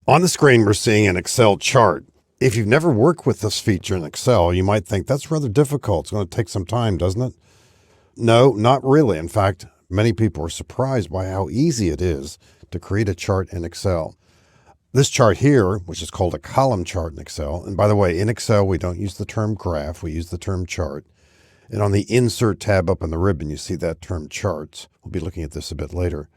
On the screen, we're seeing an Excel chart. If you've never worked with this feature in Excel, you might think that's rather difficult. It's going to take some time, doesn't it? No, not really. In fact, many people are surprised by how easy it is to create a chart in Excel. This chart here, which is called a column chart in Excel, and by the way, in Excel, we don't use the term graph, we use the term chart. And on the Insert tab up on the ribbon, you see that term charts. We'll be looking at this a bit later.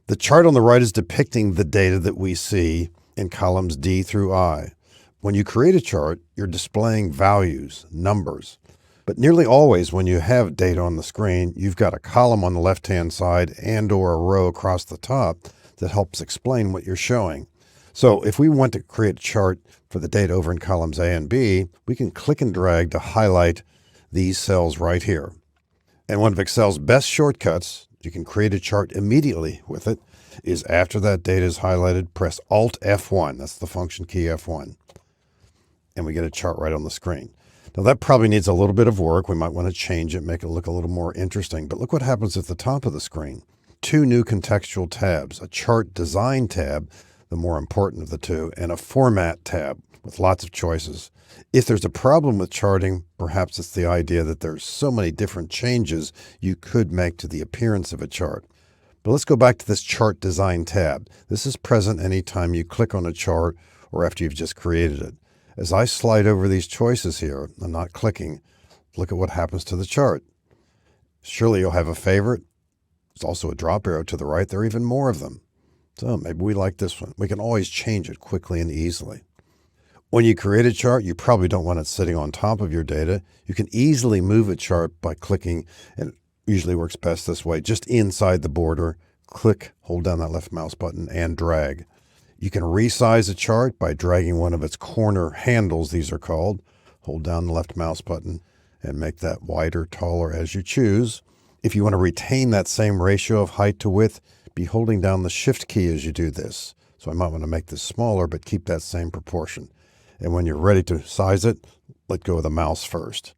The chart on the right is depicting the data that we see in columns D through I. When you create a chart, you're displaying values, numbers. But nearly always when you have data on the screen, you've got a column on the left-hand side and or a row across the top that helps explain what you're showing. So if we want to create a chart for the data over in columns A and B, we can click and drag to highlight these cells right here. And one of Excel's best shortcuts, you can create a chart immediately with it, is after that data is highlighted, press Alt F1. That's the function key F1. And we get a chart right on the screen. Now that probably needs a little bit of work. We might want to change it, make it look a little more interesting. But look what happens at the top of the screen. Two new contextual tabs, a chart design tab, the more important of the two, and a format tab with lots of choices. If there's a problem with charting, perhaps it's the idea that there's so many different changes you could make to the appearance of a chart. But let's go back to this chart design tab. This is present anytime you click on a chart or after you've just created it. As I slide over these choices here, I'm not clicking. Look at what happens to the chart. Surely you'll have a favorite. There's also a drop arrow to the right. There are even more of them. So maybe we like this one. We can always change it quickly and easily. When you create a chart, you probably don't want it sitting on top of your data. You can easily move a chart by clicking, and it usually works best this way, just inside the border. Click, hold down that left mouse button, and drag. You can resize a chart by dragging one of its corner handles, these are called. Hold down the left mouse button and make that wider, taller as you choose. If you want to retain that same ratio of height to width, be holding down the Shift key as you do this. So I might want to make this smaller, but keep that same proportion. And when you're ready to size it, let go of the mouse first.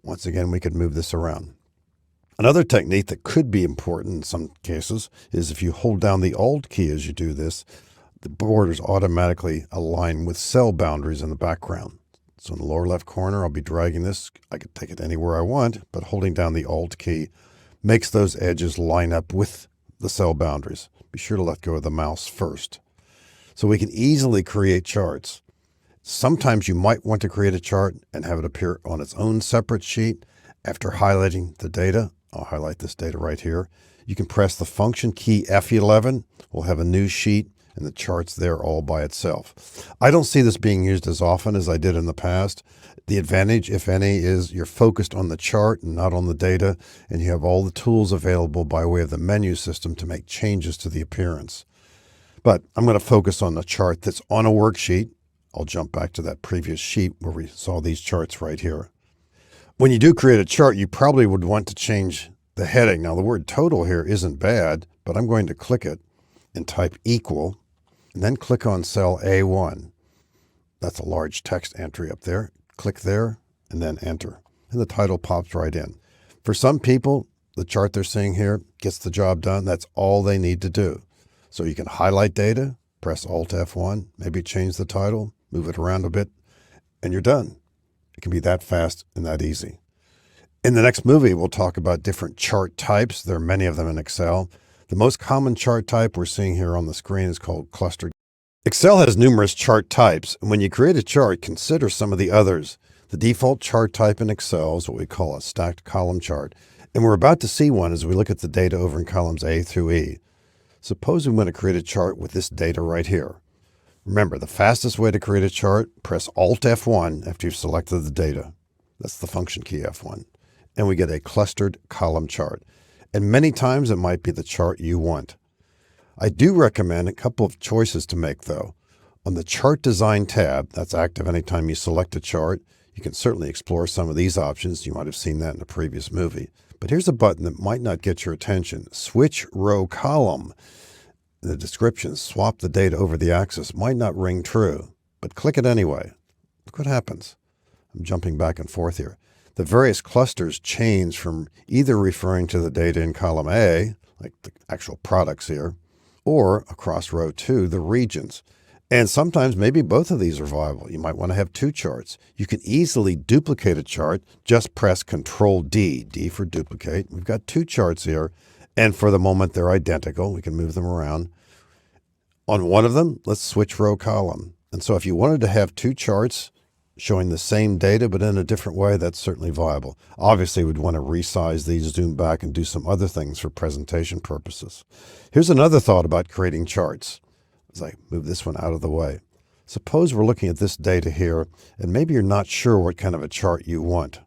Once again, we could move this around. Another technique that could be important in some cases is if you hold down the Alt key as you do this, the borders automatically align with cell boundaries in the background. So in the lower left corner, I'll be dragging this. I could take it anywhere I want, but holding down the Alt key makes those edges line up with the cell boundaries. Be sure to let go of the mouse first. So we can easily create charts. Sometimes you might want to create a chart and have it appear on its own separate sheet. After highlighting the data, I'll highlight this data right here. You can press the function key F11. We'll have a new sheet and the chart's there all by itself. I don't see this being used as often as I did in the past. The advantage, if any, is you're focused on the chart and not on the data, and you have all the tools available by way of the menu system to make changes to the appearance. But I'm going to focus on the chart that's on a worksheet. I'll jump back to that previous sheet where we saw these charts right here. When you do create a chart, you probably would want to change the heading. Now, the word total here isn't bad, but I'm going to click it and type equal, and then click on cell A1. That's a large text entry up there. Click there and then enter. And the title pops right in. For some people, the chart they're seeing here gets the job done. That's all they need to do. So you can highlight data, press Alt F1, maybe change the title, move it around a bit, and you're done. It can be that fast and that easy. In the next movie, we'll talk about different chart types. There are many of them in Excel. The most common chart type we're seeing here on the screen is called clustered. Excel has numerous chart types, and when you create a chart, consider some of the others. The default chart type in Excel is what we call a stacked column chart, and we're about to see one as we look at the data over in columns A through E. Suppose we want to create a chart with this data right here. Remember, the fastest way to create a chart, press Alt F1 after you've selected the data. That's the function key F1. And we get a clustered column chart. And many times it might be the chart you want. I do recommend a couple of choices to make though. On the Chart Design tab, that's active anytime you select a chart, you can certainly explore some of these options. You might have seen that in a previous movie. But here's a button that might not get your attention. Switch Row Column. In the description, swap the data over the axis might not ring true, but click it anyway. Look what happens. I'm jumping back and forth here. The various clusters change from either referring to the data in column A, like the actual products here, or across row 2, the regions. And sometimes maybe both of these are viable. You might want to have two charts. You can easily duplicate a chart. Just press Control D, D for duplicate. We've got two charts here, and for the moment they're identical. We can move them around. On one of them, let's switch row column. And so if you wanted to have two charts showing the same data but in a different way, that's certainly viable. Obviously, we'd want to resize these, zoom back, and do some other things for presentation purposes. Here's another thought about creating charts. As I move this one out of the way. Suppose we're looking at this data here, and maybe you're not sure what kind of a chart you want.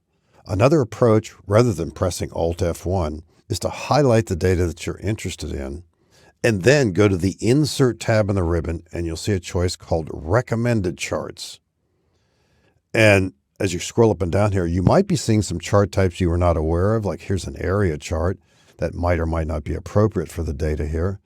Another approach, rather than pressing Alt F1, is to highlight the data that you're interested in, and then go to the Insert tab in the ribbon, and you'll see a choice called Recommended Charts. And as you scroll up and down here, you might be seeing some chart types you were not aware of, like here's an area chart that might or might not be appropriate for the data here.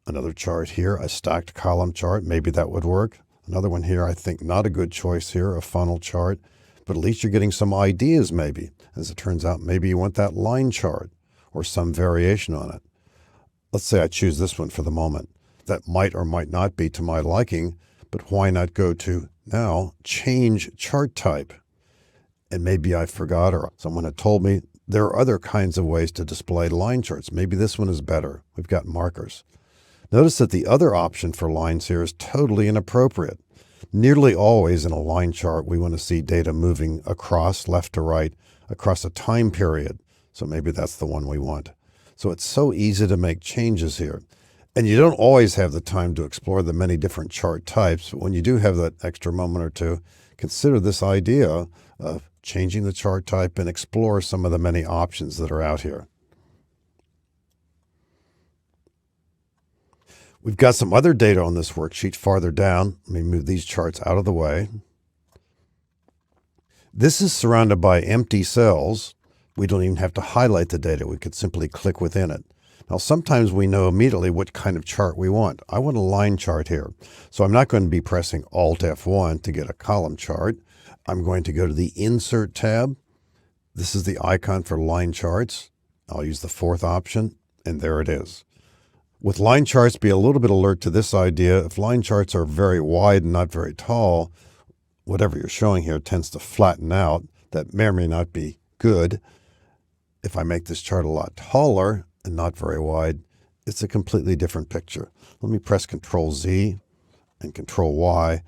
Another chart here, a stacked column chart, maybe that would work. Another one here, I think not a good choice here, a funnel chart, but at least you're getting some ideas maybe. As it turns out, maybe you want that line chart or some variation on it. Let's say I choose this one for the moment. That might or might not be to my liking, but why not go to now, change chart type? And maybe I forgot or someone had told me there are other kinds of ways to display line charts. Maybe this one is better. We've got markers. Notice that the other option for lines here is totally inappropriate. Nearly always in a line chart, we want to see data moving across left to right, across a time period. So maybe that's the one we want. So it's so easy to make changes here. And you don't always have the time to explore the many different chart types, but when you do have that extra moment or two, consider this idea of changing the chart type and explore some of the many options that are out here. We've got some other data on this worksheet farther down. Let me move these charts out of the way. This is surrounded by empty cells. We don't even have to highlight the data. We could simply click within it. Now, sometimes we know immediately what kind of chart we want. I want a line chart here. So I'm not going to be pressing Alt F1 to get a column chart. I'm going to go to the Insert tab. This is the icon for line charts. I'll use the fourth option, and there it is. With line charts, be a little bit alert to this idea. If line charts are very wide and not very tall, whatever you're showing here tends to flatten out. That may or may not be good. If I make this chart a lot taller and not very wide, it's a completely different picture. Let me press Control Z and Control Y,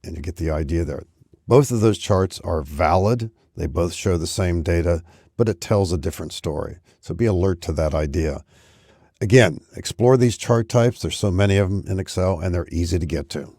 and you get the idea there. Both of those charts are valid. They both show the same data, but it tells a different story. So be alert to that idea. Again, explore these chart types. There's so many of them in Excel, and they're easy to get to.